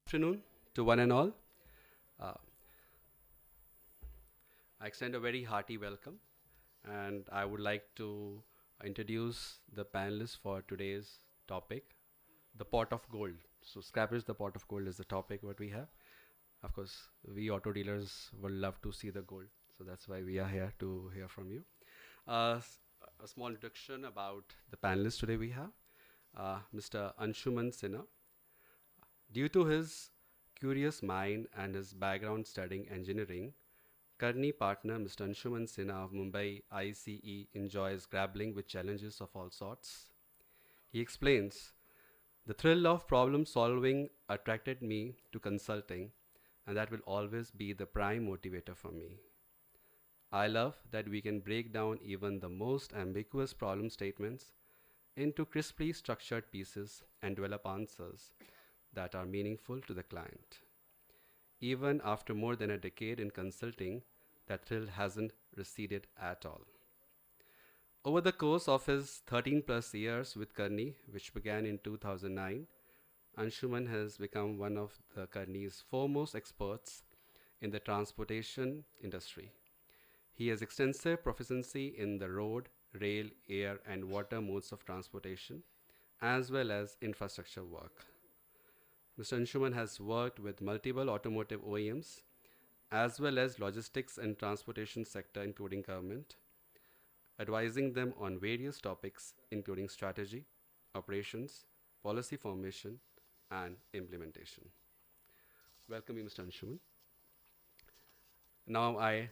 Afternoon to one and all. Uh, I extend a very hearty welcome, and I would like to introduce the panelists for today's topic, the pot of gold. So, Scrappage, the pot of gold is the topic what we have. Of course, we auto dealers would love to see the gold, so that's why we are here to hear from you. A small introduction about the panelists today we have. Mr. Anshuman Sinha. Due to his curious mind and his background studying engineering, Karni partner Mr. Anshuman Sinha of Mumbai ICE enjoys grappling with challenges of all sorts. He explains, the thrill of problem solving attracted me to consulting, and that will always be the prime motivator for me. I love that we can break down even the most ambiguous problem statements into crisply structured pieces and develop answers that are meaningful to the client. Even after more than a decade in consulting, that thrill hasn't receded at all. Over the course of his 13 plus years with Karni, which began in 2009, Anshuman has become one of the Karni's foremost experts in the transportation industry. He has extensive proficiency in the road, rail, air, and water modes of transportation, as well as infrastructure work. Mr. Anshuman has worked with multiple automotive OEMs, as well as logistics and transportation sector, including government, advising them on various topics, including strategy, operations, policy formation, and implementation. Welcome you, Mr. Anshuman. Now I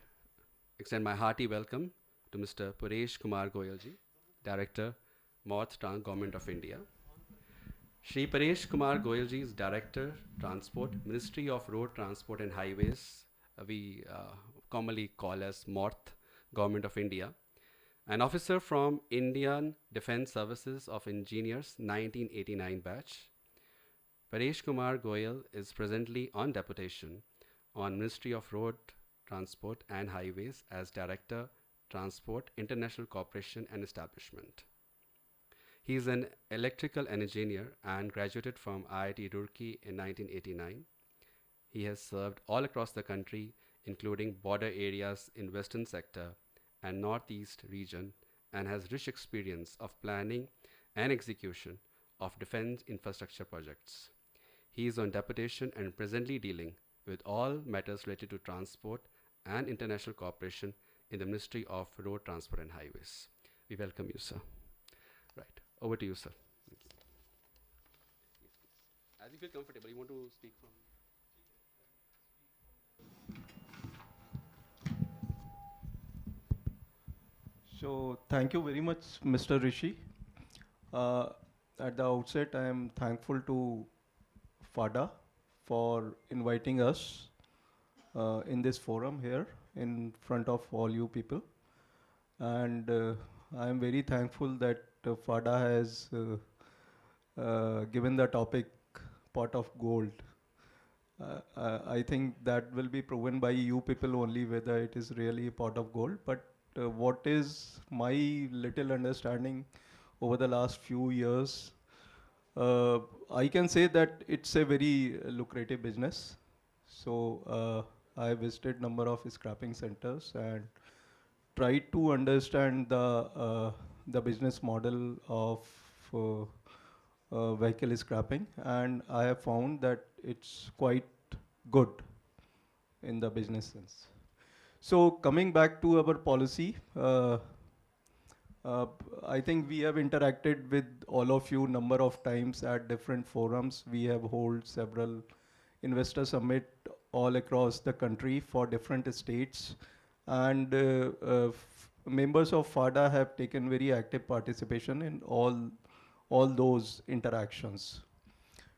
extend my hearty welcome to Mr. Paresh Kumar Goyalji, Director, Moth Trans Government of India. Shri Paresh Kumar Goyalji is Director, Transport, Ministry of Road Transport and Highways, we commonly call as MORTH, Government of India, an officer from Indian Defence Services of Engineers 1989 batch. Paresh Kumar Goyal is presently on deputation on Ministry of Road Transport and Highways as Director, Transport, International Cooperation and Establishment. He is an electrical engineer and graduated from IIT Roorkee in 1989. He has served all across the country, including border areas in Western sector and Northeast region, and has rich experience of planning and execution of defense infrastructure projects. He is on deputation and presently dealing with all matters related to transport and international cooperation in the Ministry of Road Transport and Highways. We welcome you, sir. Right, over to you, sir. Thank you. As you feel comfortable, you want to speak from? So thank you very much, Mr. Rishi. Uh, at the outset, I am thankful to FADA for inviting us in this forum here in front of all you people. And I am very thankful that FADA has given the topic pot of gold. I think that will be proven by you people only whether it is really a pot of gold. But what is my little understanding over the last few years, I can say that it's a very lucrative business. So I visited number of scrapping centers and tried to understand the business model of vehicle scrapping, and I have found that it's quite good in the business sense. So coming back to our policy, I think we have interacted with all of you number of times at different forums. We have held several investor summit all across the country for different states, and members of FADA have taken very active participation in all those interactions.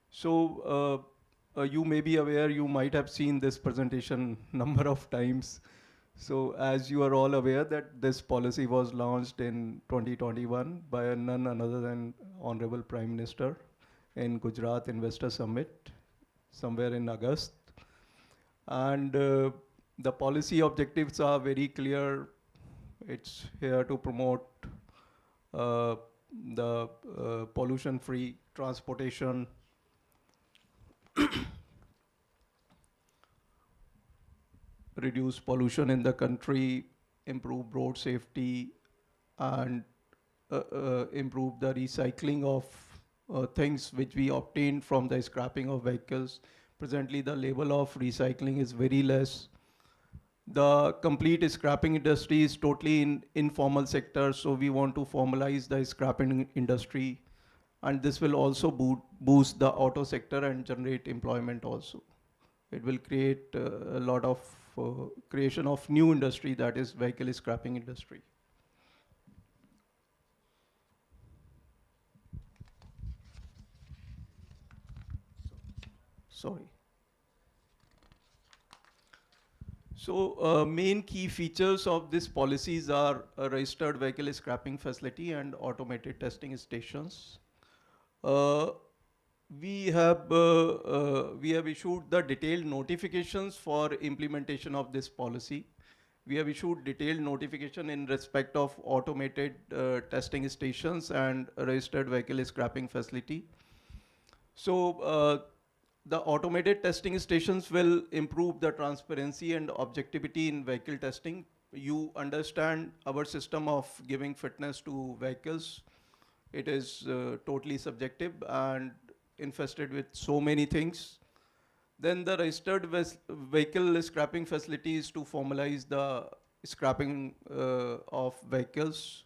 So you may be aware, you might have seen this presentation number of times. So as you are all aware that this policy was launched in 2021 by none other than Honorable Prime Minister in Gujarat Investor Summit somewhere in August. And the policy objectives are very clear. It's here to promote uh, the pollution-free transportation, reduce pollution in the country, improve road safety, and improve the recycling of things which we obtain from the scrapping of vehicles. Presently, the level of recycling is very less. The complete scrapping industry is totally in informal sector, so we want to formalize the scrapping industry, and this will also boost the auto sector and generate employment also. It will create a lot of creation of new industry, that is vehicle scrapping industry. Sorry. So main key features of these policies are a registered vehicle scrapping facility and automated testing stations. Uh, we have issued the detailed notifications for implementation of this policy. We have issued detailed notification in respect of automated testing stations and registered vehicle scrapping facility. So the automated testing stations will improve the transparency and objectivity in vehicle testing. You understand our system of giving fitness to vehicles. It is totally subjective and infested with so many things. Then the registered vehicle scrapping facilities to formalize the scrapping of vehicles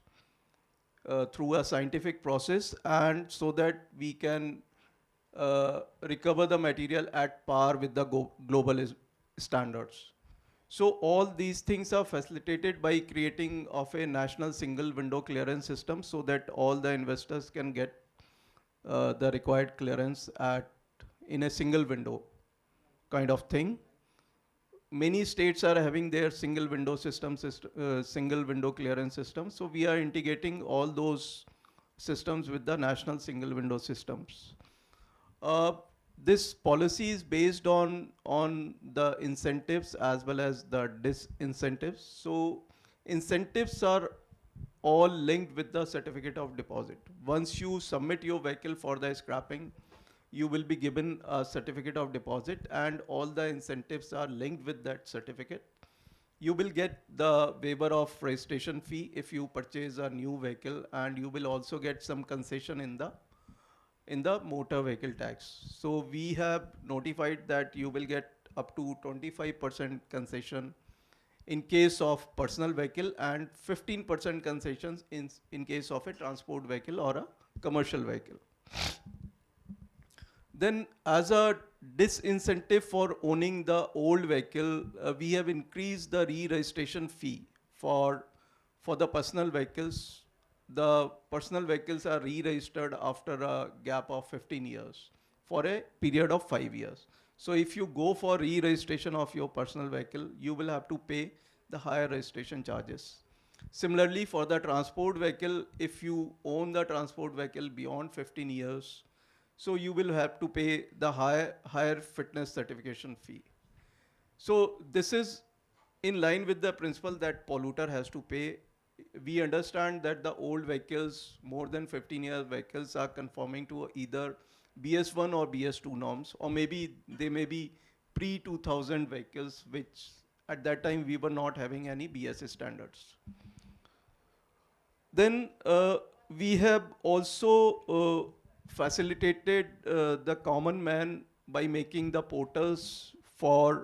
through a scientific process, and so that we can recover the material at par with the global standards. So all these things are facilitated by creating of a national single window clearance system, so that all the investors can get the required clearance at in a single window kind of thing. Many states are having their single window single window clearance system. So we are integrating all those systems with the national single window systems. Uh, this policy is based on the incentives as well as the disincentives. So incentives are all linked with the certificate of deposit. Once you submit your vehicle for the scrapping, you will be given a certificate of deposit, and all the incentives are linked with that certificate. You will get the waiver of registration fee if you purchase a new vehicle, and you will also get some concession in the motor vehicle tax. So we have notified that you will get up to 25% concession in case of personal vehicle, and 15% concessions in case of a transport vehicle or a commercial vehicle. Then as a disincentive for owning the old vehicle, we have increased the re-registration fee for the personal vehicles. The personal vehicles are re-registered after a gap of 15 years for a period of 5 years. So if you go for re-registration of your personal vehicle, you will have to pay the higher registration charges. Similarly, for the transport vehicle, if you own the transport vehicle beyond 15 years, so you will have to pay the higher fitness certification fee. So this is in line with the principle that polluter has to pay. We understand that the old vehicles, more than 15-year vehicles, are conforming to either BS1 or BS2 norms, or maybe they may be pre-2000 vehicles, which at that time we were not having any BS standards. Then we have also facilitated the common man by making the portals uh,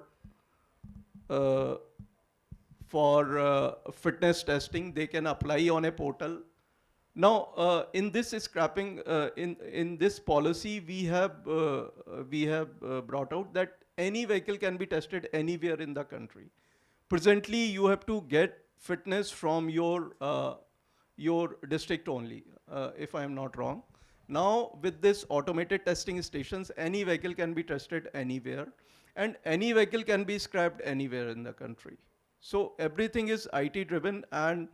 for fitness testing. They can apply on a portal. Now, in this scrapping, in this policy, we have brought out that any vehicle can be tested anywhere in the country. Presently, you have to get fitness from your district only, if I am not wrong. Now, with this automated testing stations, any vehicle can be tested anywhere, and any vehicle can be scrapped anywhere in the country. So everything is IT driven, and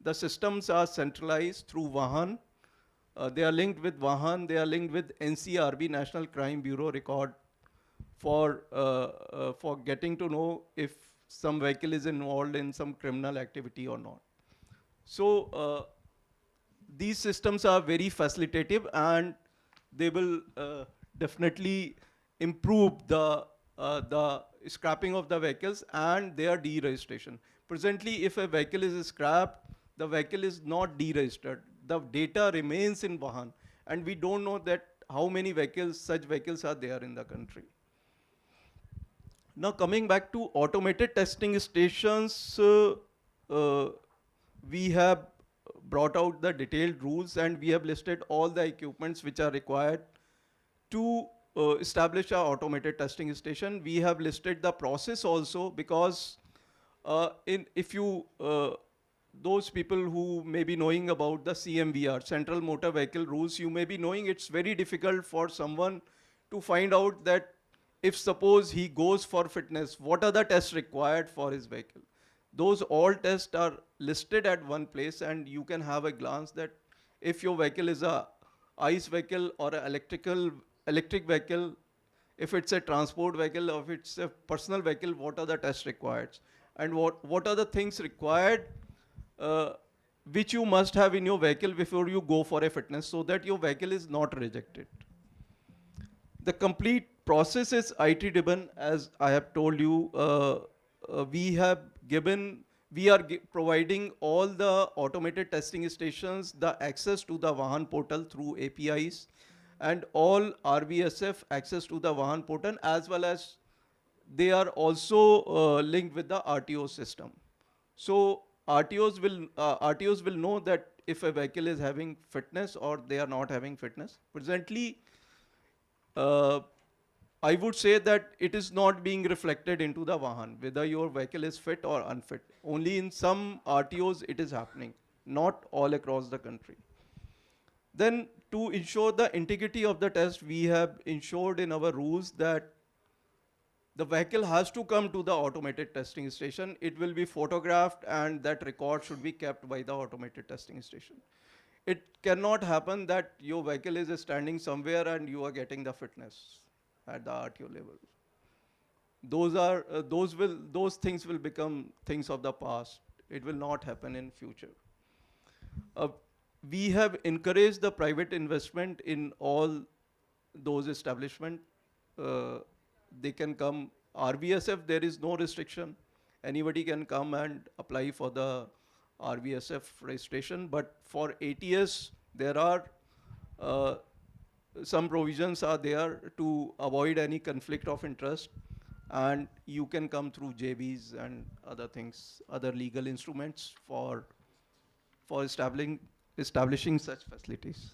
the systems are centralized through Vahan. They are linked with Vahan. They are linked with NCRB, National Crime Bureau record, for getting to know if some vehicle is involved in some criminal activity or not. So these systems are very facilitative, and they will definitely improve the scrapping of the vehicles and their deregistration. Presently, if a vehicle is scrapped, the vehicle is not deregistered. The data remains in Vahan, and we don't know that how many vehicles, such vehicles are there in the country. Now coming back to automated testing stations, uh, we have brought out the detailed rules, and we have listed all the equipments which are required to establish our automated testing station. We have listed the process also, because if you those people who may be knowing about the CMVR, Central Motor Vehicle Rules, you may be knowing it's very difficult for someone to find out that if suppose he goes for fitness, what are the tests required for his vehicle. Those all tests are listed at one place, and you can have a glance that if your vehicle is a ICE vehicle or an electric vehicle, if it's a transport vehicle or if it's a personal vehicle, what are the tests required, and what are the things required uh, which you must have in your vehicle before you go for a fitness, so that your vehicle is not rejected. The complete process is IT driven, as I have told you. We have given, we are providing all the automated testing stations the access to the Vahan portal through APIs, and all RVSF access to the Vahan portal, as well as they are also linked with the RTO system. So RTOs will know that if a vehicle is having fitness or they are not having fitness. Presently, uh, I would say that it is not being reflected into the Vahan, whether your vehicle is fit or unfit. Only in some RTOs it is happening, not all across the country. Then, to ensure the integrity of the test, we have ensured in our rules that the vehicle has to come to the automated testing station. It will be photographed, and that record should be kept by the automated testing station. It cannot happen that your vehicle is standing somewhere and you are getting the fitness at the RTO level. Those things will become things of the past. It will not happen in future. Uh, we have encouraged the private investment in all those establishments. Uh, they can come. RVSF, there is no restriction. Anybody can come and apply for the RVSF registration. But for ATS, there are uh, some provisions are there to avoid any conflict of interest, and you can come through JVs and other things, other legal instruments for establishing such facilities.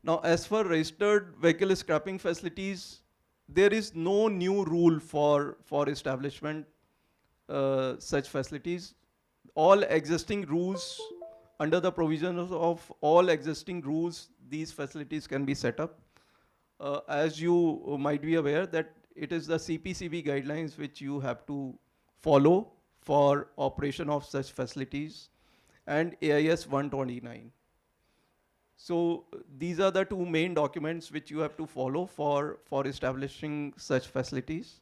Now, as for registered vehicle scrapping facilities, there is no new rule for establishment such facilities. All existing rules, under the provisions of all existing rules, these facilities can be set up. As you might be aware that it is the CPCB guidelines which you have to follow for operation of such facilities, and AIS 129. So these are the two main documents which you have to follow for establishing such facilities.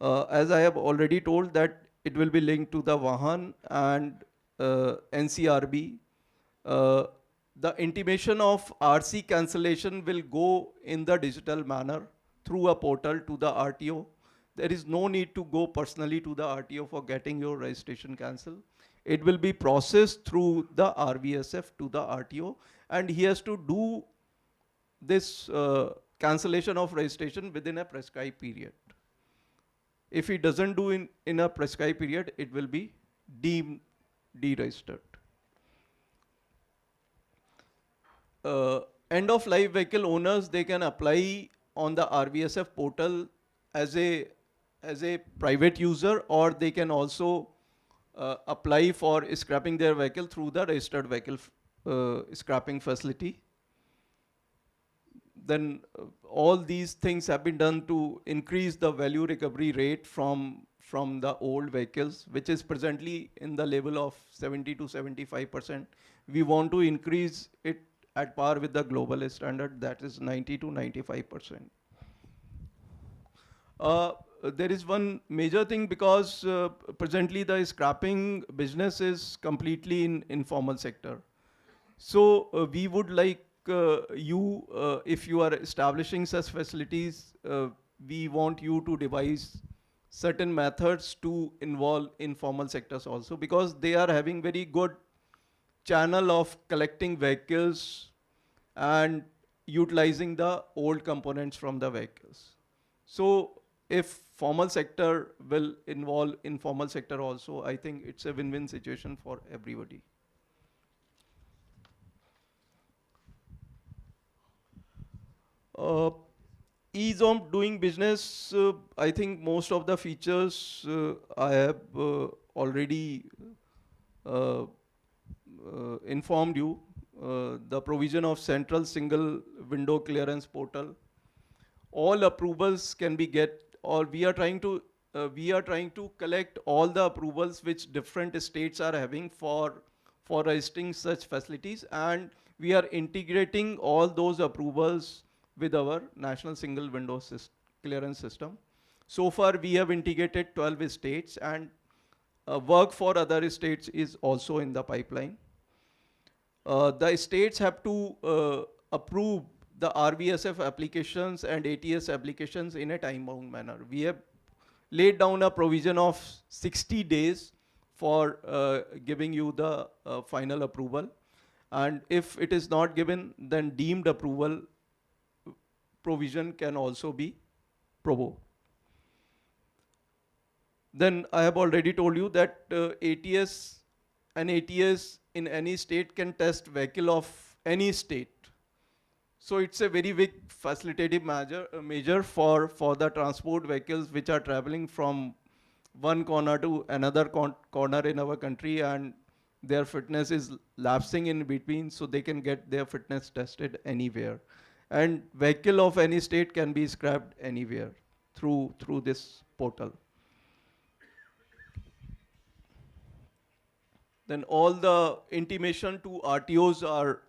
As I have already told that it will be linked to the Vahan and NCRB. Uh, the intimation of RC cancellation will go in the digital manner through a portal to the RTO. There is no need to go personally to the RTO for getting your registration cancelled. It will be processed through the RVSF to the RTO, and he has to do this cancellation of registration within a prescribed period. If he doesn't do in a prescribed period, it will be deemed deregistered. End of life vehicle owners, they can apply on the RVSF portal as a private user, or they can also apply for scrapping their vehicle through the registered vehicle scrapping facility. Then all these things have been done to increase the value recovery rate from the old vehicles, which is presently in the level of 70 to 75%. We want to increase it at par with the global standard, that is 90 to 95%. there is one major thing because presently the scrapping business is completely in informal sector. So we would like you, if you are establishing such facilities, we want you to devise certain methods to involve informal sectors also, because they are having very good channel of collecting vehicles and utilizing the old components from the vehicles. So if formal sector will involve informal sector also, I think it's a win-win situation for everybody. Uh, Ease of doing business, I think most of the features I have already uh, informed you. The provision of central single window clearance portal. All approvals can be get, or we are trying to collect all the approvals which different states are having for registering such facilities, and we are integrating all those approvals with our national single window clearance system. So far we have integrated 12 states, and work for other states is also in the pipeline. The states have to approve the RVSF applications and ATS applications in a time-bound manner. We have laid down a provision of 60 days for giving you the final approval. And if it is not given, then deemed approval provision can also be provoked. Then I have already told you that ATS and ATS in any state can test vehicle of any state. So it's a very big facilitative measure for the transport vehicles which are traveling from one corner to another corner in our country, and their fitness is lapsing in between, so they can get their fitness tested anywhere. And vehicle of any state can be scrapped anywhere through this portal. Then all the intimation to RTOs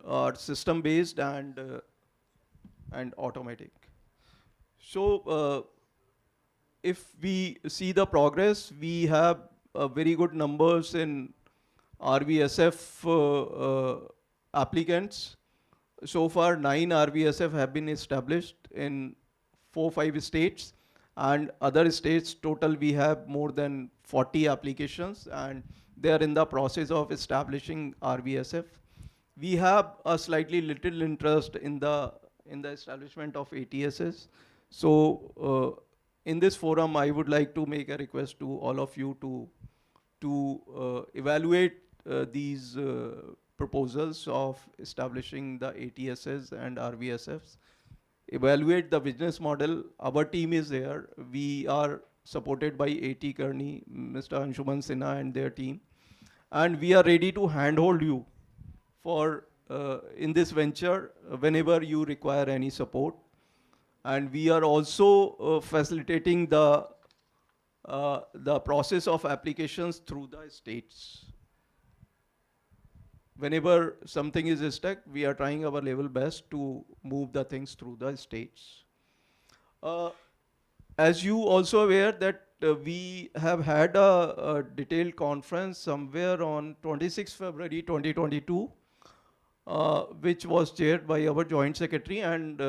are system based and automatic. So if we see the progress, we have very good numbers in RVSF applicants. So far, 9 RVSF have been established in 4-5 states, and other states total we have more than 40 applications, and they are in the process of establishing RVSF. We have a slightly little interest in the establishment of ATSs. So in this forum, I would like to make a request to all of you to evaluate these proposals of establishing the ATSs and RVSFs. Evaluate the business model. Our team is there. We are supported by AT Kearney, Mr. Anshuman Sinha and their team. And we are ready to handhold you for in this venture whenever you require any support. And we are also facilitating the process of applications through the states. Whenever something is stuck, we are trying our level best to move the things through the states. As you also aware that we have had a detailed conference somewhere on 26 February 2022, which was chaired by our joint secretary, and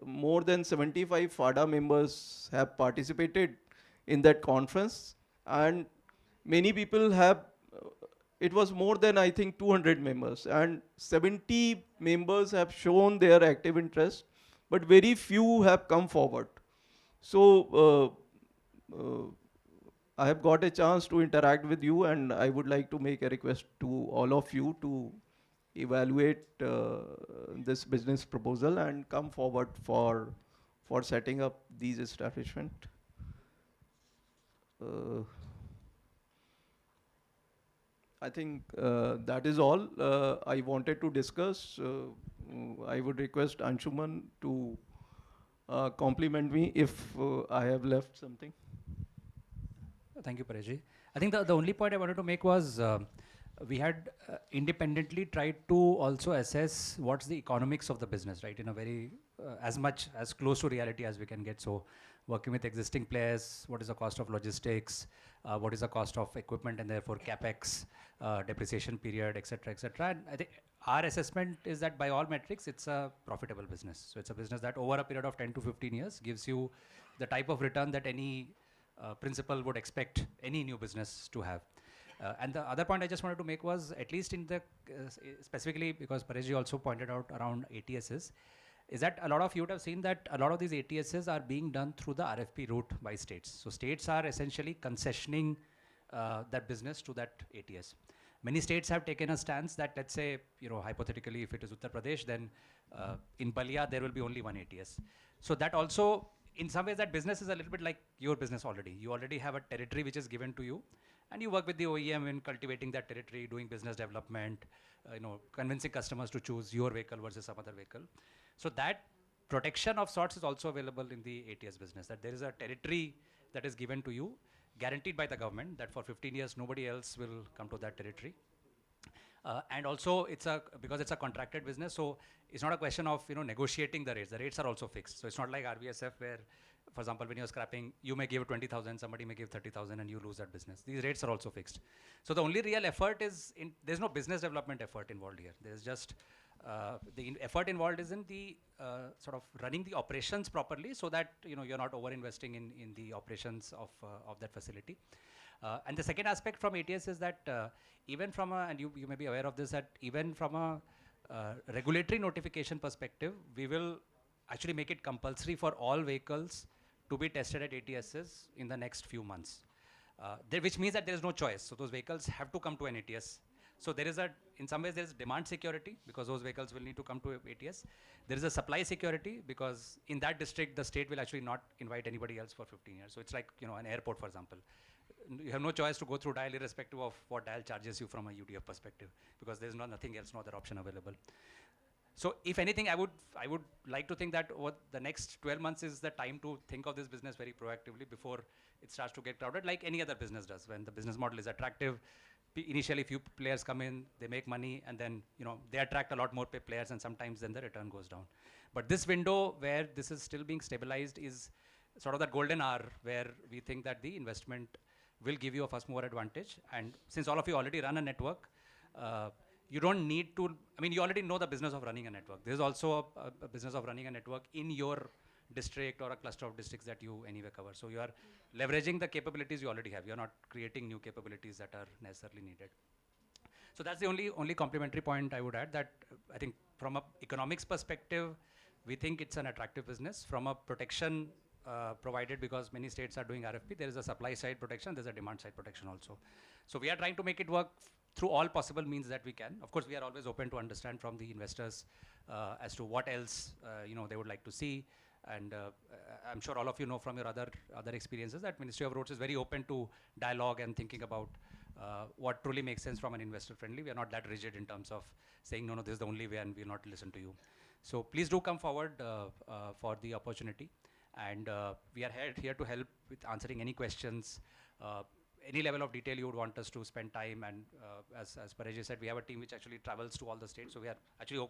more than 75 FADA members have participated in that conference, and many people have, it was more than I think 200 members, and 70 members have shown their active interest, but very few have come forward. So I have got a chance to interact with you, and I would like to make a request to all of you to evaluate this business proposal and come forward for setting up these establishment. I think that is all I wanted to discuss. I would request Anshuman to compliment me if I have left something. Thank you, Paresh. I think the only point I wanted to make was we had independently tried to also assess what's the economics of the business, right? In a very, as much, as close to reality as we can get. So working with existing players, what is the cost of logistics, what is the cost of equipment and therefore capex, depreciation period, etc., etc. And I think our assessment is that by all metrics, it's a profitable business. So it's a business that over a period of 10 to 15 years gives you the type of return that any principal would expect any new business to have. And the other point I just wanted to make was, at least in the, specifically because Pareshji also pointed out around ATSs, is that a lot of you would have seen that a lot of these ATSs are being done through the RFP route by states. So states are essentially concessioning that business to that ATS. Many states have taken a stance that, let's say, hypothetically, if it is Uttar Pradesh, then in Balia, there will be only one ATS. So that also, in some ways, that business is a little bit like your business already. You already have a territory which is given to you, and you work with the OEM in cultivating that territory, doing business development, convincing customers to choose your vehicle versus some other vehicle. So that protection of sorts is also available in the ATS business, that there is a territory that is given to you, guaranteed by the government, that for 15 years, nobody else will come to that territory. And also, because it's a contracted business, so it's not a question of negotiating the rates. The rates are also fixed. So it's not like RVSF where, for example, when you're scrapping, you may give 20,000, somebody may give 30,000, and you lose that business. These rates are also fixed. So the only real effort is there's no business development effort involved here. There's just the effort involved is in the sort of running the operations properly, so that you're not over investing in the operations of that facility. And the second aspect from ATS is that even from and you may be aware of this, that even from a regulatory notification perspective, we will actually make it compulsory for all vehicles to be tested at ATSs in the next few months. Which means that there is no choice. So those vehicles have to come to an ATS. So there is in some ways there is demand security, because those vehicles will need to come to ATS. There is a supply security, because in that district, the state will actually not invite anybody else for 15 years. So it's like, an airport, for example. You have no choice to go through DIAL irrespective of what DIAL charges you from a UDF perspective, because there's nothing else, no other option available. So if anything, I would like to think that over the next 12 months is the time to think of this business very proactively before it starts to get crowded, like any other business does. When the business model is attractive, initially few players come in, they make money, and then they attract a lot more players, and sometimes then the return goes down. But this window where this is still being stabilized is sort of that golden hour where we think that the investment will give you a first mover advantage. And since all of you already run a network, you don't need to, you already know the business of running a network. There's also a business of running a network in your district or a cluster of districts that you anyway cover. So you are leveraging the capabilities you already have. You're not creating new capabilities that are necessarily needed. So that's the only complementary point I would add, that I think from an economics perspective, we think it's an attractive business. From a protection provided, because many states are doing RFP, there is a supply side protection, there's a demand side protection also. So we are trying to make it work through all possible means that we can. Of course, we are always open to understand from the investors as to what else they would like to see. And I'm sure all of you know from your other experiences that Ministry of Roads is very open to dialogue and thinking about what truly makes sense from an investor friendly. We are not that rigid in terms of saying, no, this is the only way and we'll not listen to you. So please do come forward for the opportunity. And we are here to help with answering any questions, any level of detail you would want us to spend time. And as Pareshji said, we have a team which actually travels to all the states. So we are actually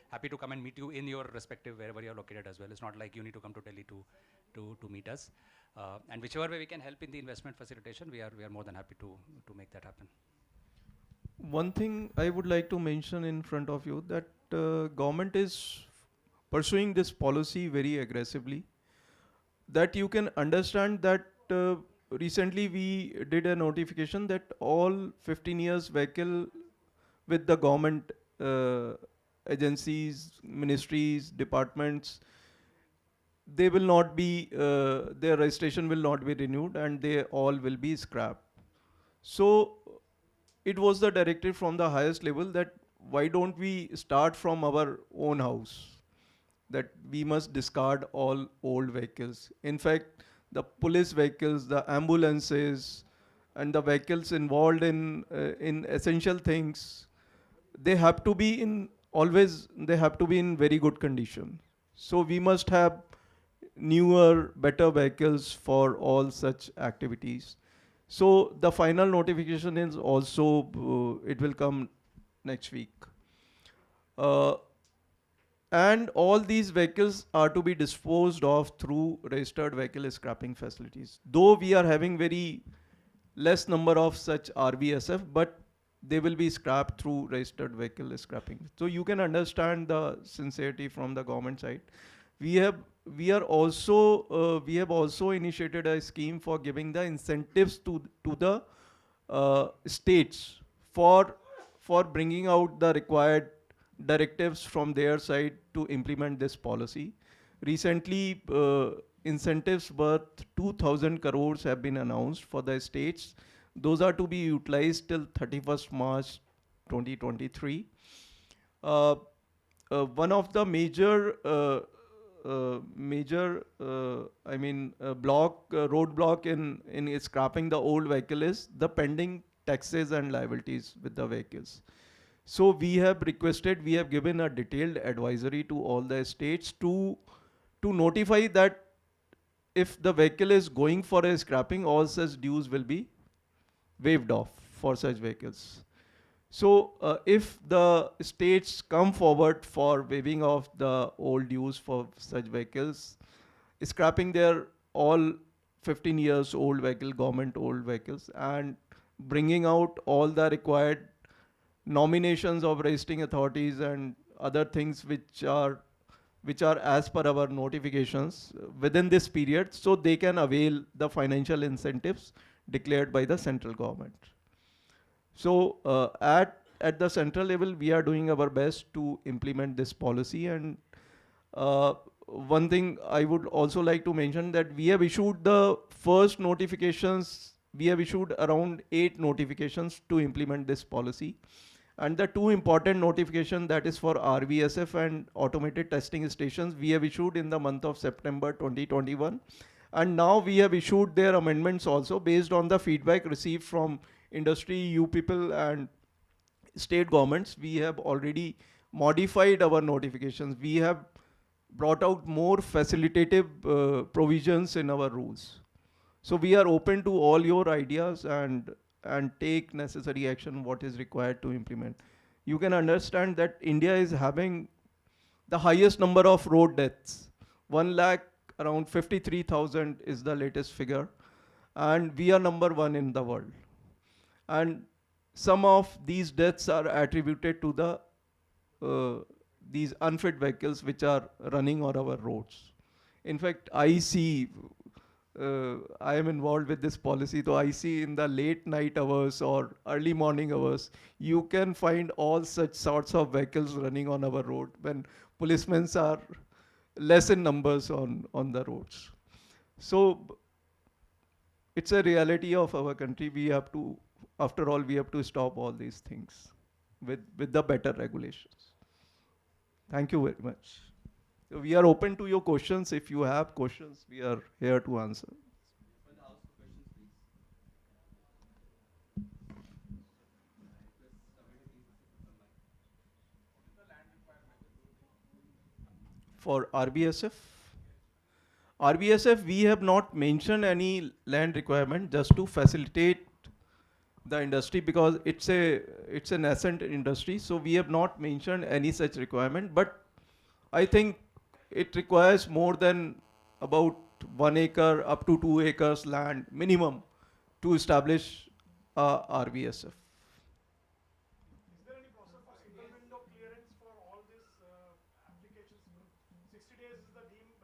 happy to come and meet you in your respective, wherever you're located as well. It's not like you need to come to Delhi to meet us. And whichever way we can help in the investment facilitation, we are more than happy to make that happen. One thing I would like to mention in front of you, that government is pursuing this policy very aggressively. That you can understand that recently we did a notification that all 15 years vehicle with the government agencies, ministries, departments, they will not be, their registration will not be renewed and they all will be scrapped. So it was the directive from the highest level that why don't we start from our own house? That we must discard all old vehicles. In fact, the police vehicles, the ambulances, and the vehicles involved in essential things, they have to be in very good condition. So we must have newer, better vehicles for all such activities. So the final notification is also, it will come next week. Uh, and all these vehicles are to be disposed of through registered vehicle scrapping facilities. Though we are having very less number of such RVSF, but they will be scrapped through registered vehicle scrapping. So you can understand the sincerity from the government side. We have we have also initiated a scheme for giving the incentives to the states for bringing out the required directives from their side to implement this policy. Recently, incentives worth 2,000 crores have been announced for the states. Those are to be utilized till 31st March 2023. Uh, One of the roadblock in scrapping the old vehicle is the pending taxes and liabilities with the vehicles. So we have given a detailed advisory to all the states to notify that if the vehicle is going for a scrapping, all such dues will be waived off for such vehicles. So if the states come forward for waiving off the old dues for such vehicles, scrapping their all 15 years old vehicle, government old vehicles, and bringing out all the required nominations of registering authorities and other things which are as per our notifications within this period, so they can avail the financial incentives declared by the central government. So at the central level, we are doing our best to implement this policy. And uh, one thing I would also like to mention that we have issued the first notifications. We have issued around 8 notifications to implement this policy. And the two important notifications, that is for RVSF and automated testing stations, we have issued in the month of September 2021. And now we have issued their amendments also based on the feedback received from industry, you people, and state governments. We have already modified our notifications. We have brought out more facilitative provisions in our rules. So we are open to all your ideas and take necessary action what is required to implement. You can understand that India is having the highest number of road deaths. 1 lakh around 53,000 is the latest figure, and we are number 1 in the world. And some of these deaths are attributed to these unfit vehicles which are running on our roads. In fact, I see, I am involved with this policy, so I see in the late night hours or early morning hours, you can find all such sorts of vehicles running on our road when policemen are less in numbers on the roads. So it's a reality of our country. We have to, after all, we have to stop all these things with the better regulations. Thank you very much. So we are open to your questions. If you have questions, we are here to answer. For RBSF, we have not mentioned any land requirement just to facilitate the industry because it's a nascent industry. So we have not mentioned any such requirement. But I think it requires more than about 1 acre up to 2 acres land minimum to establish RBSF. Is there any process for single window clearance for all these applications? 60 days is the deemed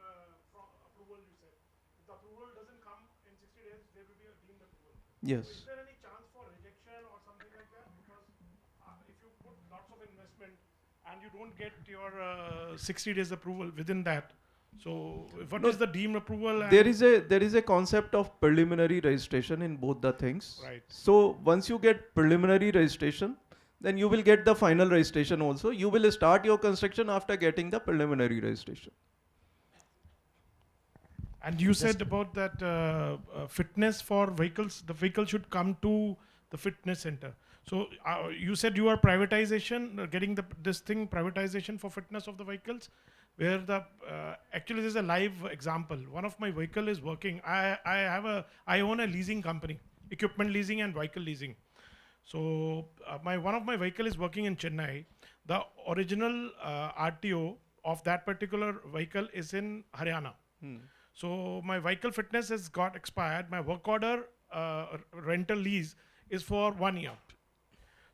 from approval, you said. If the approval doesn't come in 60 days, there will be a deemed approval. Yes. So is there any chance for rejection or something like that? Because if you put lots of investment and you don't get your 60 days approval within that, so what is the deemed approval? There is a concept of preliminary registration in both the things. Right. So once you get preliminary registration, then you will get the final registration also. You will start your construction after getting the preliminary registration. And you said about that fitness for vehicles, the vehicle should come to the fitness center. So you said you are privatization, getting this thing privatization for fitness of the vehicles, where the actually this is a live example. One of my vehicle is working. I own a leasing company. equipment leasing and vehicle leasing. So one of my vehicle is working in Chennai. The original RTO of that particular vehicle is in Haryana. So my vehicle fitness has got expired. My work order rental lease is for 1 year.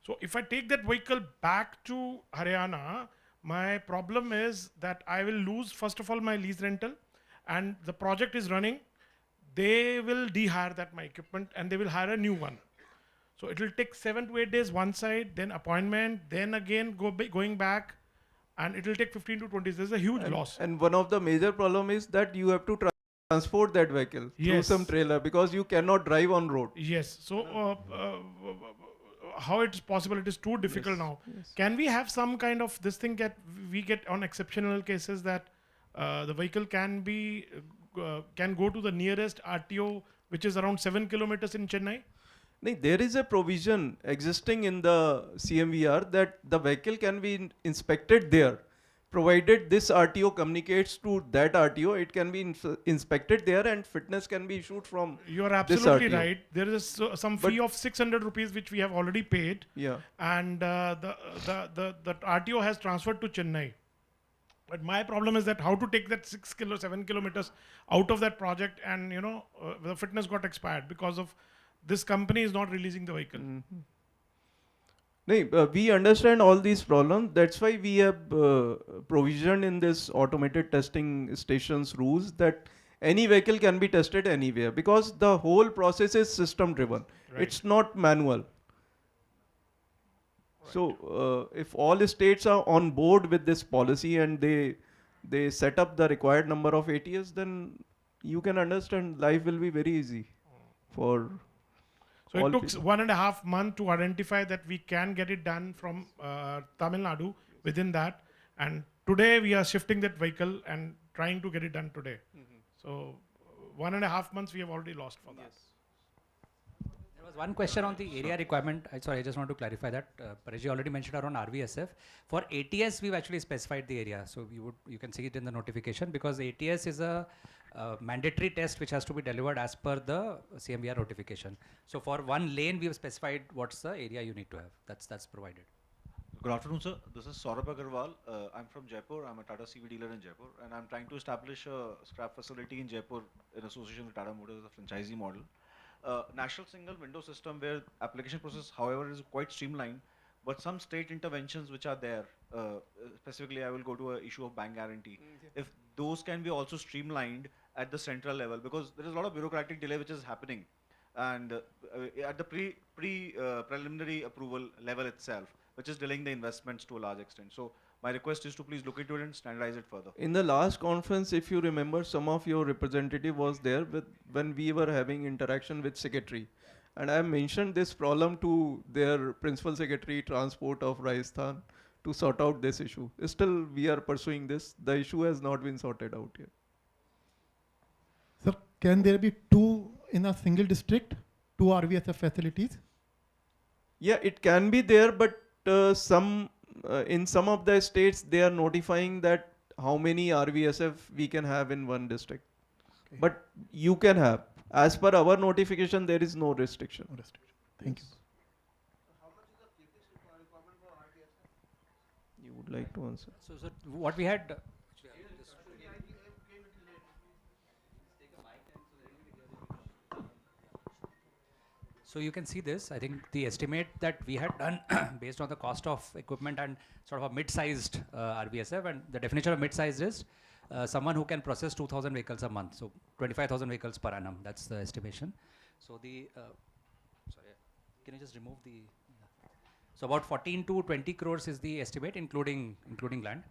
So if I take that vehicle back to Haryana, my problem is that I will lose first of all my lease rental, and the project is running. They will de-hire that my equipment and they will hire a new one. So it will take 7 to 8 days one side, then appointment, then again going back, and it will take 15 to 20 days. There's a huge loss. And one of the major problem is that you have to transport that vehicle through some trailer because you cannot drive on road. Yes. So how it's possible? It is too difficult now. Yes. Can we have some kind of this thing that we get on exceptional cases that the vehicle can be can go to the nearest RTO, which is around 7 kilometers in Chennai? No, there is a provision existing in the CMVR that the vehicle can be inspected there. Provided this RTO communicates to that RTO, it can be inspected there and fitness can be issued from You are absolutely right. There is some fee of 600 rupees which we have already paid. Yeah. And the RTO has transferred to Chennai. But my problem is that how to take that 7 kilometers out of that project, and the fitness got expired because of this company is not releasing the vehicle. We understand all these problems. That's why we have provisioned in this automated testing stations rules that any vehicle can be tested anywhere because the whole process is system driven. Right. It's not manual. Right. So if all states are on board with this policy and they set up the required number of ATS, then you can understand life will be very easy for. So it took 1.5 months to identify that we can get it done from Tamil Nadu within that. And today we are shifting that vehicle and trying to get it done today. So 1.5 months we have already lost for that. There was one question on the area requirement. Sorry, I just want to clarify that. Paresh already mentioned around RVSF. For ATS, we've actually specified the area. So you can see it in the notification because ATS is a mandatory test which has to be delivered as per the CMVR notification. So for one lane, we have specified what's the area you need to have. That's provided. Good afternoon, sir. This is Saurabh Agarwal. I'm from Jaipur. I'm a Tata CV dealer in Jaipur, and I'm trying to establish a scrap facility in Jaipur in association with Tata Motors, a franchisee model. National single window system where application process, however, is quite streamlined, but some state interventions which are there, specifically I will go to an issue of bank guarantee. If those can be also streamlined at the central level, because there is a lot of bureaucratic delay which is happening, and at the preliminary approval level itself, which is delaying the investments to a large extent. So my request is to please look into it and standardize it further. In the last conference, if you remember, some of your representative was there when we were having interaction with secretary. And I mentioned this problem to their principal secretary transport of Rajasthan to sort out this issue. Still, we are pursuing this. The issue has not been sorted out yet. Sir, can there be two in a single district, two RVSF facilities? Yeah, it can be there, but in some of the states, they are notifying that how many RVSF we can have in one district. Okay. But you can have. As per our notification, there is no restriction. No restriction. Thank you. How much is the CapEx requirement for RVSF? You would like to answer? So what we had. So you can see this. I think the estimate that we had done based on the cost of equipment and sort of a mid-sized RVSF, and the definition of mid-sized is someone who can process 2,000 vehicles a month. So 25,000 vehicles per annum. That's the estimation. So sorry, can you just remove the? So about 14 to 20 crores is the estimate, including land.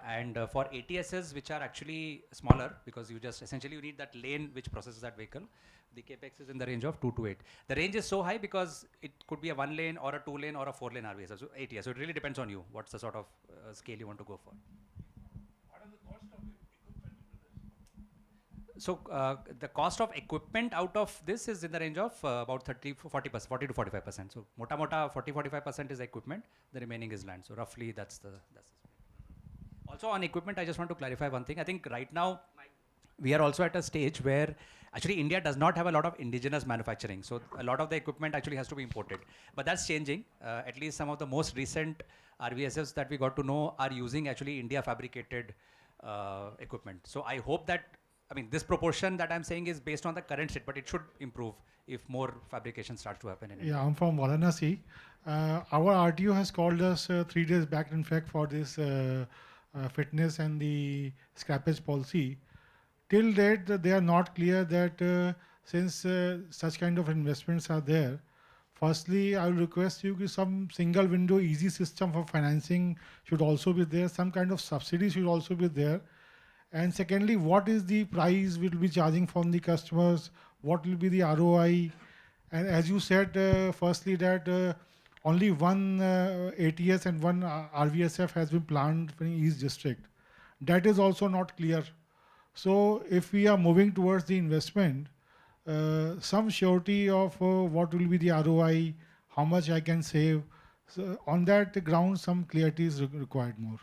And for ATSs, which are actually smaller, because you need that lane which processes that vehicle, the capex is in the range of 2 to 8. The range is so high because it could be a 1 lane or a 2 lane or a 4 lane RVSF, so ATS. So it really depends on you, what's the sort of scale you want to go for. What is the cost of equipment into this? So the cost of equipment out of this is in the range of about 40 to 45%. So mota 40-45% is equipment, the remaining is land. So roughly that's the. Also on equipment, I just want to clarify one thing. I think right now, we are also at a stage where actually India does not have a lot of indigenous manufacturing. So a lot of the equipment actually has to be imported. But that's changing. At least some of the most recent RVSFs that we got to know are using actually India fabricated equipment. So I hope that, I mean, this proportion that I'm saying is based on the current state, but it should improve if more fabrication starts to happen in India. Yeah, I'm from Varanasi. Our RTO has called us 3 days back, in fact, for this fitness and the scrappage policy. Till date, they are not clear that since such kind of investments are there, firstly, I will request you to some single window easy system for financing should also be there. Some kind of subsidy should also be there. And secondly, what is the price we'll be charging from the customers? What will be the ROI? And as you said, firstly, that only one ATS and one RVSF has been planned in each district. That is also not clear. So if we are moving towards the investment, some surety of what will be the ROI, how much I can save. So on that ground, some clarity is required more.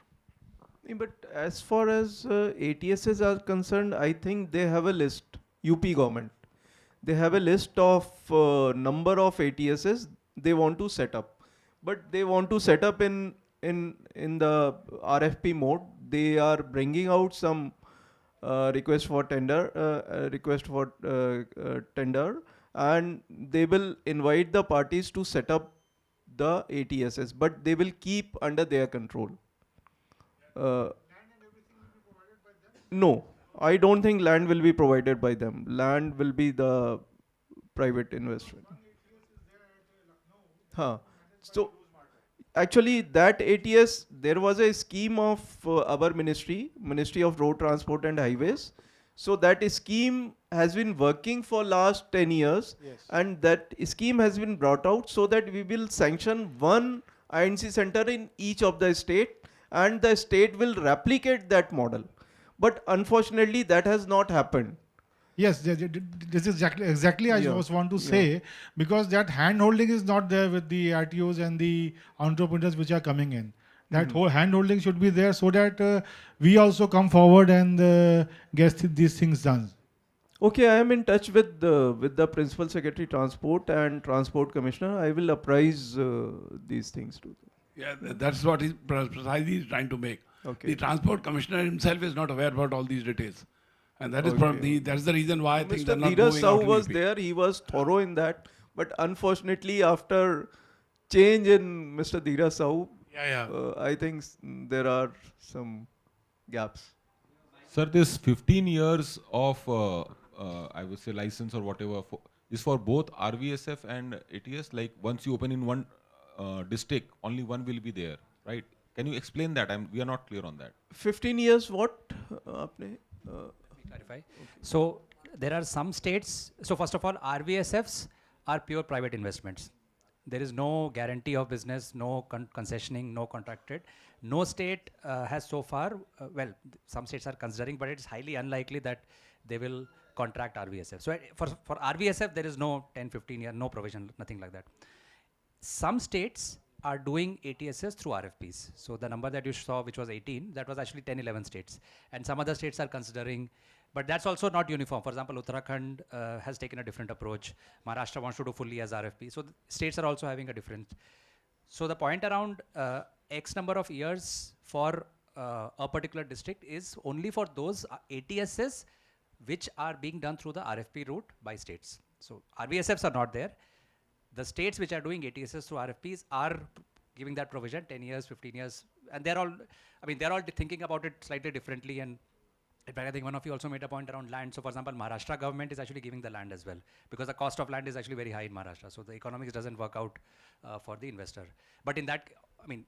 But as far as ATSs are concerned, I think they have a list, UP government. They have a list of number of ATSs they want to set up. But they want to set up in the RFP mode. They are bringing out some request for tender, and they will invite the parties to set up the ATSs, but they will keep under their control. No, I don't think land will be provided by them. Land will be the private investment. Huh. So actually, that ATS, there was a scheme of our Ministry of Road Transport and Highways. So that scheme has been working for last 10 years, and that scheme has been brought out so that we will sanction one INC center in each of the state, and the state will replicate that model. But unfortunately, that has not happened. Yes, this is exactly I Yeah. just want to say, because that hand holding is not there with the RTOs and the entrepreneurs which are coming in. That whole hand holding should be there so that we also come forward and get these things done. Okay, I am in touch with the Principal Secretary Transport and Transport Commissioner. I will apprise these things to them. Yeah, that's what he's precisely is trying to make. Okay. The transport commissioner himself is not aware about all these details. And that is Okay. probably, that's the reason why things Mr. are not Dheeraj moving Sahu out in was UP. there. He was thorough in that. But unfortunately, after change in Mr. Dheeraj Sahu, I think there are some gaps. Sir, this 15 years of, I would say, license or whatever, is for both RVSF and ATS? Like once you open in one district, only one will be there, right? Can you explain that? We are not clear on that. 15 years what? Aapne, Clarify. So there are some states. So first of all, RVSFs are pure private investments. There is no guarantee of business, no concessioning, no contracted. No state has so far, some states are considering, but it's highly unlikely that they will contract RVSF. So for RVSF, there is no 10, 15 year, no provision, nothing like that. Some states are doing ATSs through RFPs. So the number that you saw, which was 18, that was actually 10, 11 states. And some other states are considering, but that's also not uniform. For example, Uttarakhand has taken a different approach. Maharashtra wants to do fully as RFP. So states are also having a different. So the point around X number of years for a particular district is only for those ATSs which are being done through the RFP route by states. So RVSFs are not there. The states which are doing ATSs through RFPs are giving that provision 10 years, 15 years. And they're all, they're all thinking about it slightly differently. And in fact, I think one of you also made a point around land. So for example, Maharashtra government is actually giving the land as well, because the cost of land is actually very high in Maharashtra. So the economics doesn't work out for the investor. But in that,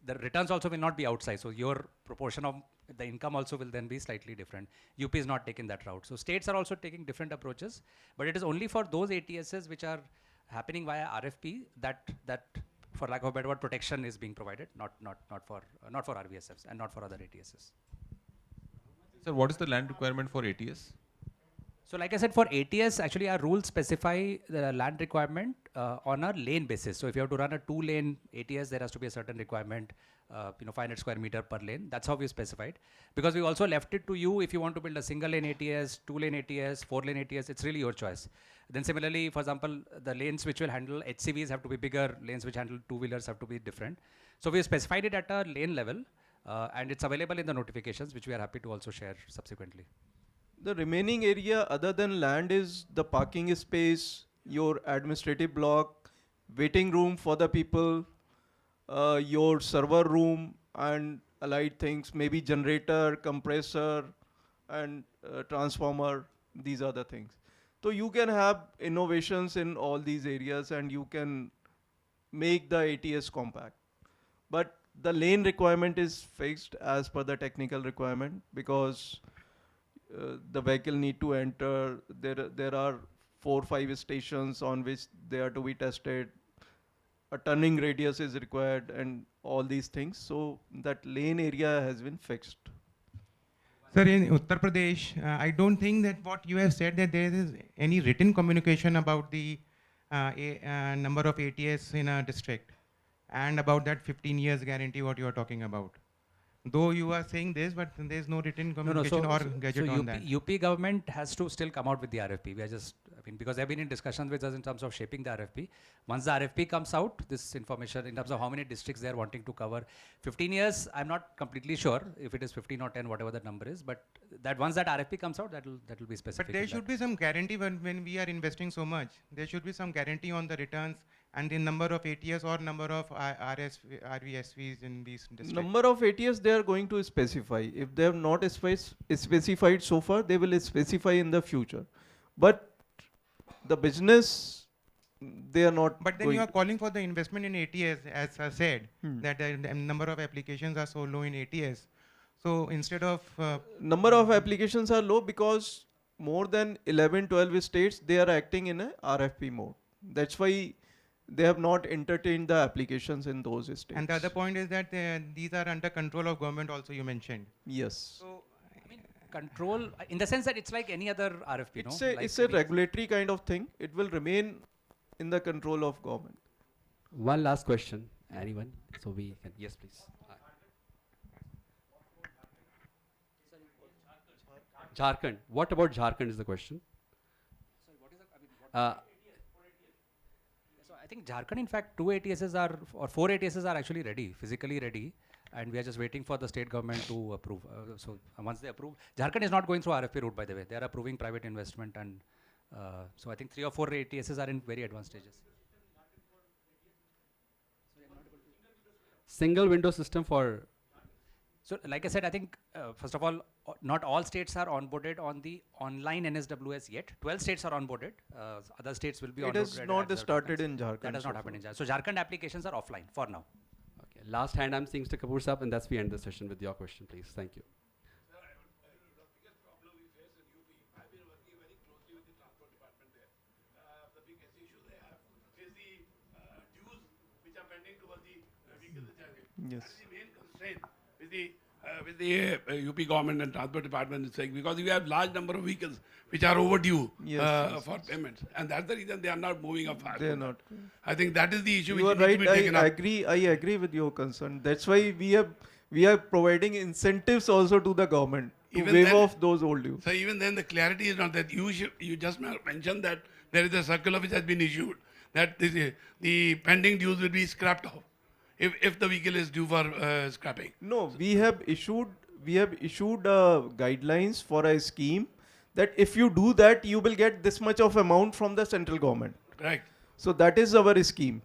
the returns also will not be outside. So your proportion of the income also will then be slightly different. UP is not taking that route. So states are also taking different approaches, but it is only for those ATSs which are happening via RFP that for lack of a better word, protection is being provided, not for RVSFs and not for other ATSs. Sir, what is the land requirement for ATS? So like I said, for ATS, actually our rules specify the land requirement on a lane basis. So if you have to run a 2-lane ATS, there has to be a certain requirement, 500 square meter per lane. That's how we specified. Because we also left it to you if you want to build a single lane ATS, 2-lane ATS, 4-lane ATS, it's really your choice. Then similarly, for example, the lanes which will handle HCVs have to be bigger, lanes which handle two-wheelers have to be different. So we specified it at a lane level, and it's available in the notifications, which we are happy to also share subsequently. The remaining area other than land is the parking space, your administrative block, waiting room for the people, your server room and allied things, maybe generator, compressor and transformer, these are the things. So you can have innovations in all these areas and you can make the ATS compact. But the lane requirement is fixed as per the technical requirement because the vehicle need to enter. There are 4 or 5 stations on which they are to be tested. A turning radius is required and all these things. So that lane area has been fixed. Sir, in Uttar Pradesh, I don't think that what you have said that there is any written communication about the number of ATS in a district and about that 15 years guarantee what you are talking about. Though you are saying this, but there is no written communication or gadget on that. UP government has to still come out with the RFP. We are just, because they've been in discussions with us in terms of shaping the RFP. Once the RFP comes out, this information in terms of how many districts they are wanting to cover. 15 years, I'm not completely sure if it is 15 or 10, whatever that number is, but that once that RFP comes out, that will be specific. But there should be some guarantee when we are investing so much. There should be some guarantee on the returns and the number of ATS or number of RVSVs in these districts. Number of ATS they are going to specify. If they have not specified so far, they will specify in the future. But the business, they are not. But then you are calling for the investment in ATS, as I said, that the number of applications are so low in ATS. So instead of number of applications are low because more than 11, 12 states they are acting in a RFP mode. That's why they have not entertained the applications in those states. And the other point is that these are under control of government also, you mentioned. Yes. So, control, in the sense that it's like any other RFP, It's a regulatory kind of thing. It will remain in the control of government. One last question. Anyone? So we can, yes, please. Jharkhand. What about Jharkhand is the question. Sorry, what is the, So I think Jharkhand, in fact, 2 ATSs are, or 4 ATSs are actually ready, physically ready. And we are just waiting for the state government to approve. So once they approve, Jharkhand is not going through RFP route, by the way. They are approving private investment. And so I think 3 or 4 ATSs are in very advanced stages. Single window system for. So like I said, I think, first of all, not all states are onboarded on the online NSWS yet. 12 states are onboarded. Other states will be onboarded. It has not started in Jharkhand. That has not happened in Jharkhand. So Jharkhand applications are offline for now. Okay. Last hand I'm seeing Mr. Kapoor Saab, and that's we end the session with your question, please. Thank you. That Yes. is the main constraint with the UP government and transport department is saying, because we have large number of vehicles which are overdue for payments, and that's the reason they are not moving up fast. They are not. I think that is the issue You which are needs to right. be taken I up. agree with your concern. That's why we are providing incentives also to the government to Even waive then- off those old dues. So even then the clarity is not that. You just mentioned that there is a circular which has been issued that the pending dues will be scrapped off if the vehicle is due for scrapping. No, we have issued guidelines for a scheme that if you do that, you will get this much of amount from the central government. Right. So that is our scheme.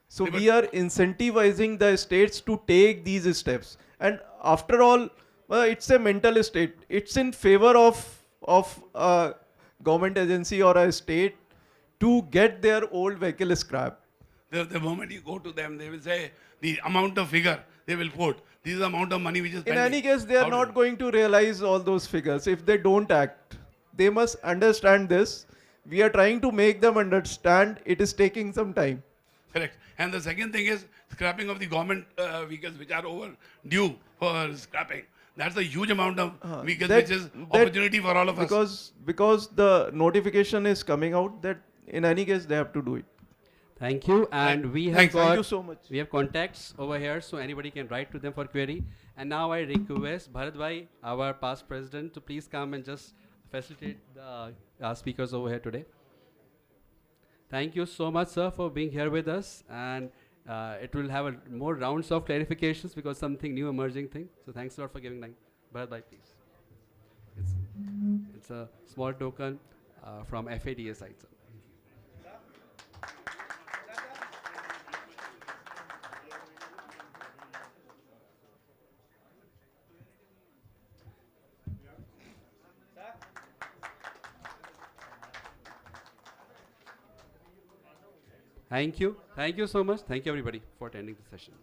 So we are incentivizing the states to take these steps. And after all, it's a mental state. It's in favor of a government agency or a state to get their old vehicle scrapped. The moment you go to them, they will say the amount of figure they will put. This is the amount of money which is In pending. any case, they are not going to realize all those figures if they don't act. They must understand this. We are trying to make them understand it is taking some time. Correct. And the second thing is scrapping of the government vehicles which are overdue for scrapping. That's a huge amount of vehicles, that- which is that- opportunity for all of us. Because the notification is coming out that in any case they have to do it. Thank you. And we have Thanks. got, Thank you so much. we have contacts over here, so anybody can write to them for query. And now I request Bharat Bhai, our past president, to please come and just facilitate the speakers over here today. Thank you so much, sir, for being here with us. And it will have more rounds of clarifications because something new emerging thing. So thanks a lot for giving time. Bharat Bhai, please. It's a small token from FADA side, sir. Thank you. Thank you so much. Thank you, everybody, for attending the session.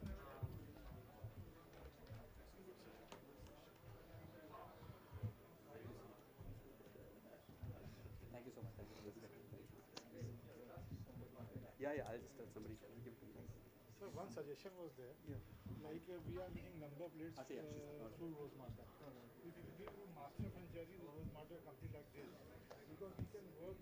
Thank you so much. Yeah, I'll just tell somebody. Give it to me. Sir, one suggestion was there. Like we are making number plates through Rosemata. If you give master franchisee Rosemata a company like this, because we can work